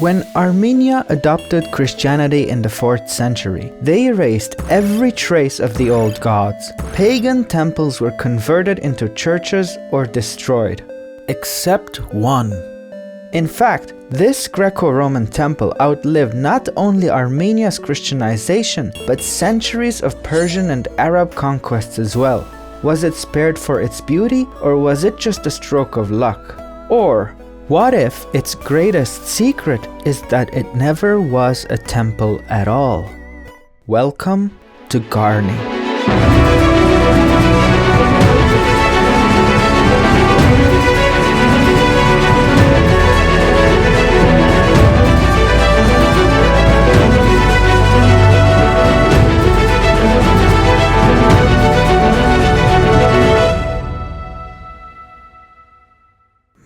When Armenia adopted Christianity in the 4th century, they erased every trace of the old gods. Pagan temples were converted into churches or destroyed. Except one. In fact, this Greco-Roman temple outlived not only Armenia's Christianization, but centuries of Persian and Arab conquests as well. Was it spared for its beauty, or was it just a stroke of luck? Or, what if its greatest secret is that it never was a temple at all? Welcome to Garni.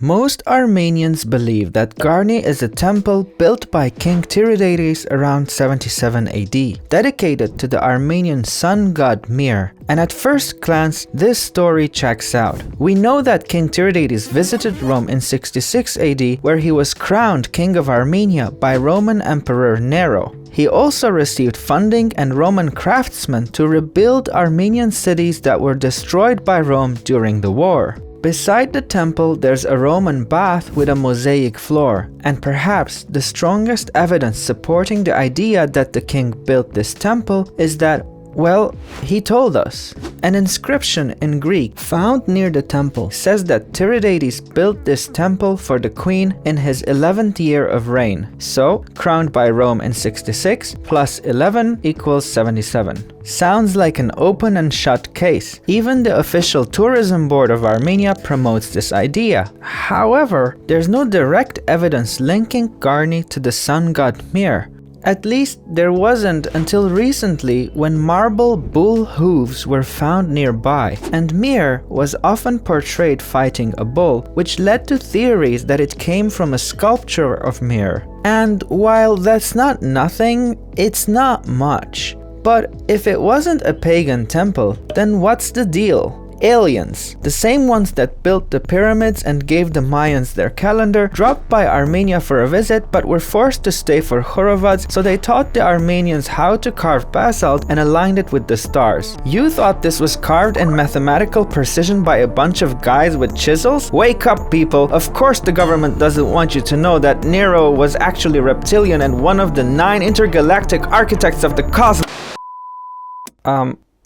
Most Armenians believe that Garni is a temple built by King Tiridates around 77 AD, dedicated to the Armenian sun god Mir, and at first glance this story checks out. We know that King Tiridates visited Rome in 66 AD, where he was crowned King of Armenia by Roman Emperor Nero. He also received funding and Roman craftsmen to rebuild Armenian cities that were destroyed by Rome during the war. Beside the temple, there's a Roman bath with a mosaic floor, and perhaps the strongest evidence supporting the idea that the king built this temple is that, well, he told us. An inscription in Greek found near the temple says that Tiridates built this temple for the queen in his 11th year of reign. So, crowned by Rome in 66 plus 11 equals 77. Sounds like an open and shut case. Even the official tourism board of Armenia promotes this idea. However, there's no direct evidence linking Garni to the sun god Mir. At least there wasn't until recently, when marble bull hooves were found nearby, and Mir was often portrayed fighting a bull, which led to theories that it came from a sculpture of Mir. And while that's not nothing, it's not much. But if it wasn't a pagan temple, then what's the deal? Aliens, the same ones that built the pyramids and gave the Mayans their calendar, dropped by Armenia for a visit but were forced to stay for Khorovads, so they taught the Armenians how to carve basalt and aligned it with the stars. You thought this was carved in mathematical precision by a bunch of guys with chisels? Wake up, people! Of course the government doesn't want you to know that Nero was actually reptilian and one of the 9 intergalactic architects of the cosmos.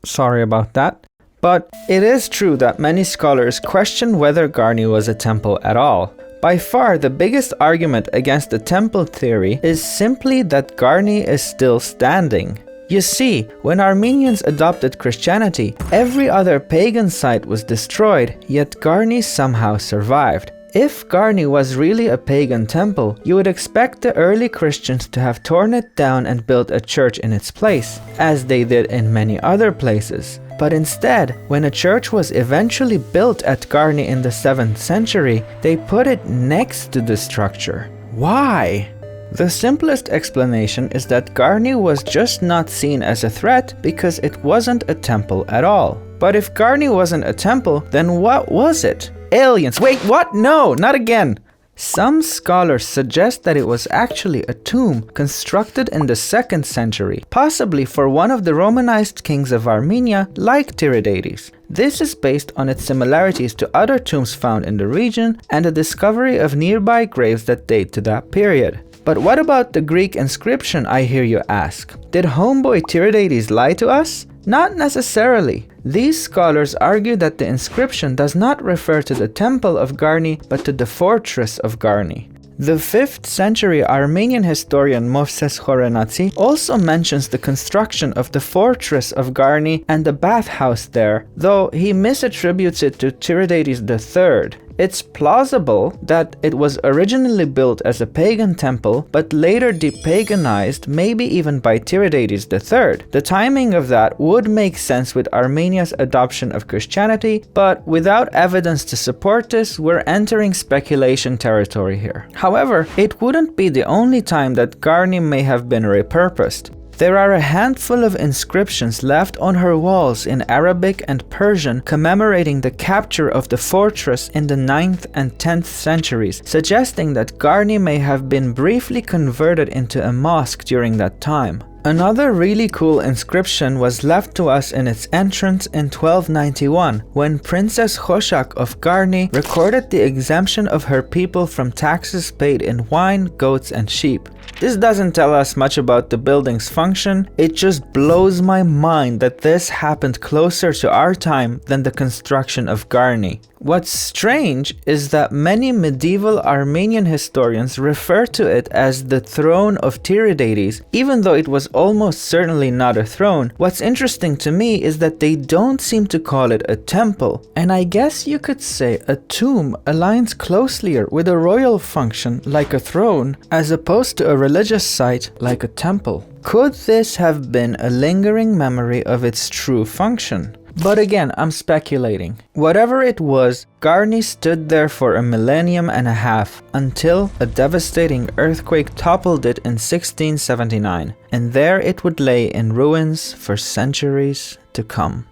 Sorry about that. But it is true that many scholars question whether Garni was a temple at all. By far, the biggest argument against the temple theory is simply that Garni is still standing. You see, when Armenians adopted Christianity, every other pagan site was destroyed, yet Garni somehow survived. If Garni was really a pagan temple, you would expect the early Christians to have torn it down and built a church in its place, as they did in many other places. But instead, when a church was eventually built at Garni in the 7th century, they put it next to the structure. Why? The simplest explanation is that Garni was just not seen as a threat because it wasn't a temple at all. But if Garni wasn't a temple, then what was it? Aliens! Wait, what? No, not again! Some scholars suggest that it was actually a tomb constructed in the 2nd century, possibly for one of the Romanized kings of Armenia, like Tiridates. This is based on its similarities to other tombs found in the region and the discovery of nearby graves that date to that period. But what about the Greek inscription, I hear you ask? Did homeboy Tiridates lie to us? Not necessarily. These scholars argue that the inscription does not refer to the temple of Garni, but to the fortress of Garni. The 5th century Armenian historian Movses Khorenatsi also mentions the construction of the fortress of Garni and the bathhouse there, though he misattributes it to Tiridates III. It's plausible that it was originally built as a pagan temple, but later depaganized, maybe even by Tiridates III. The timing of that would make sense with Armenia's adoption of Christianity, but without evidence to support this, we're entering speculation territory here. However, it wouldn't be the only time that Garni may have been repurposed. There are a handful of inscriptions left on her walls in Arabic and Persian commemorating the capture of the fortress in the 9th and 10th centuries, suggesting that Garni may have been briefly converted into a mosque during that time. Another really cool inscription was left to us in its entrance in 1291, when Princess Khoshak of Garni recorded the exemption of her people from taxes paid in wine, goats, and sheep. This doesn't tell us much about the building's function, it just blows my mind that this happened closer to our time than the construction of Garni. What's strange is that many medieval Armenian historians refer to it as the throne of Tiridates, even though it was almost certainly not a throne. What's interesting to me is that they don't seem to call it a temple, and I guess you could say a tomb aligns closely with a royal function like a throne, as opposed to a religious site like a temple. Could this have been a lingering memory of its true function? But again, I'm speculating. Whatever it was, Garni stood there for a millennium and a half until a devastating earthquake toppled it in 1679, and there it would lay in ruins for centuries to come.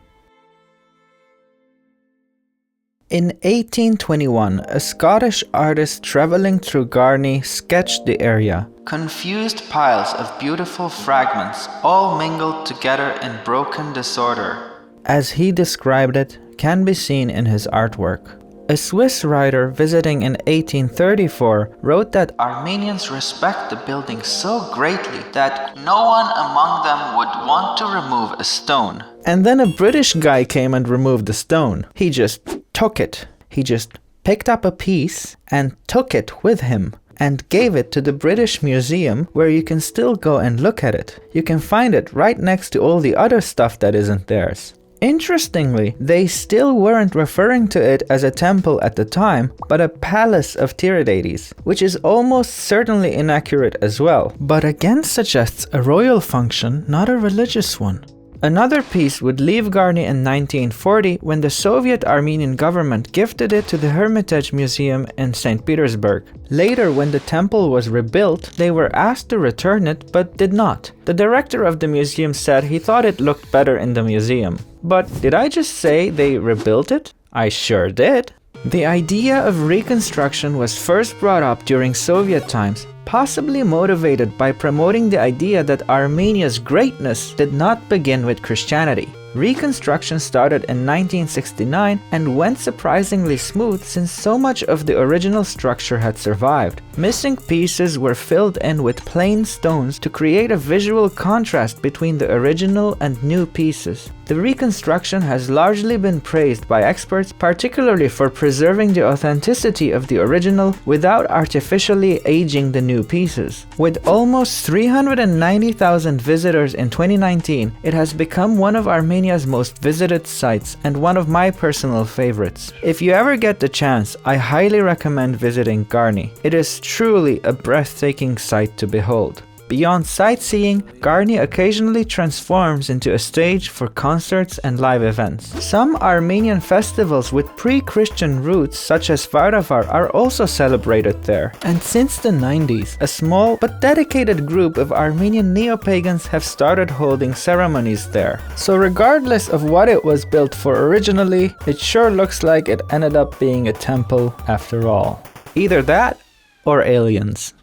In 1821, a Scottish artist traveling through Garni sketched the area. Confused piles of beautiful fragments, all mingled together in broken disorder, as he described it, can be seen in his artwork. A Swiss writer visiting in 1834 wrote that Armenians respect the building so greatly that no one among them would want to remove a stone. And then a British guy came and removed the stone. He just took it. He just picked up a piece and took it with him and gave it to the British Museum, where you can still go and look at it. You can find it right next to all the other stuff that isn't theirs. Interestingly, they still weren't referring to it as a temple at the time, but a palace of Tiridates, which is almost certainly inaccurate as well, but again suggests a royal function, not a religious one. Another piece would leave Garni in 1940 when the Soviet Armenian government gifted it to the Hermitage Museum in St. Petersburg. Later, when the temple was rebuilt, they were asked to return it but did not. The director of the museum said he thought it looked better in the museum. But did I just say they rebuilt it? I sure did. The idea of reconstruction was first brought up during Soviet times, possibly motivated by promoting the idea that Armenia's greatness did not begin with Christianity. Reconstruction started in 1969 and went surprisingly smooth since so much of the original structure had survived. Missing pieces were filled in with plain stones to create a visual contrast between the original and new pieces. The reconstruction has largely been praised by experts, particularly for preserving the authenticity of the original without artificially aging the new pieces. With almost 390,000 visitors in 2019, it has become one of Armenia's most visited sites and one of my personal favorites. If you ever get the chance, I highly recommend visiting Garni. It is truly a breathtaking sight to behold. Beyond sightseeing, Garni occasionally transforms into a stage for concerts and live events. Some Armenian festivals with pre-Christian roots, such as Varavar, are also celebrated there. And since the 90s, a small but dedicated group of Armenian neo-pagans have started holding ceremonies there. So regardless of what it was built for originally, it sure looks like it ended up being a temple after all. Either that or aliens.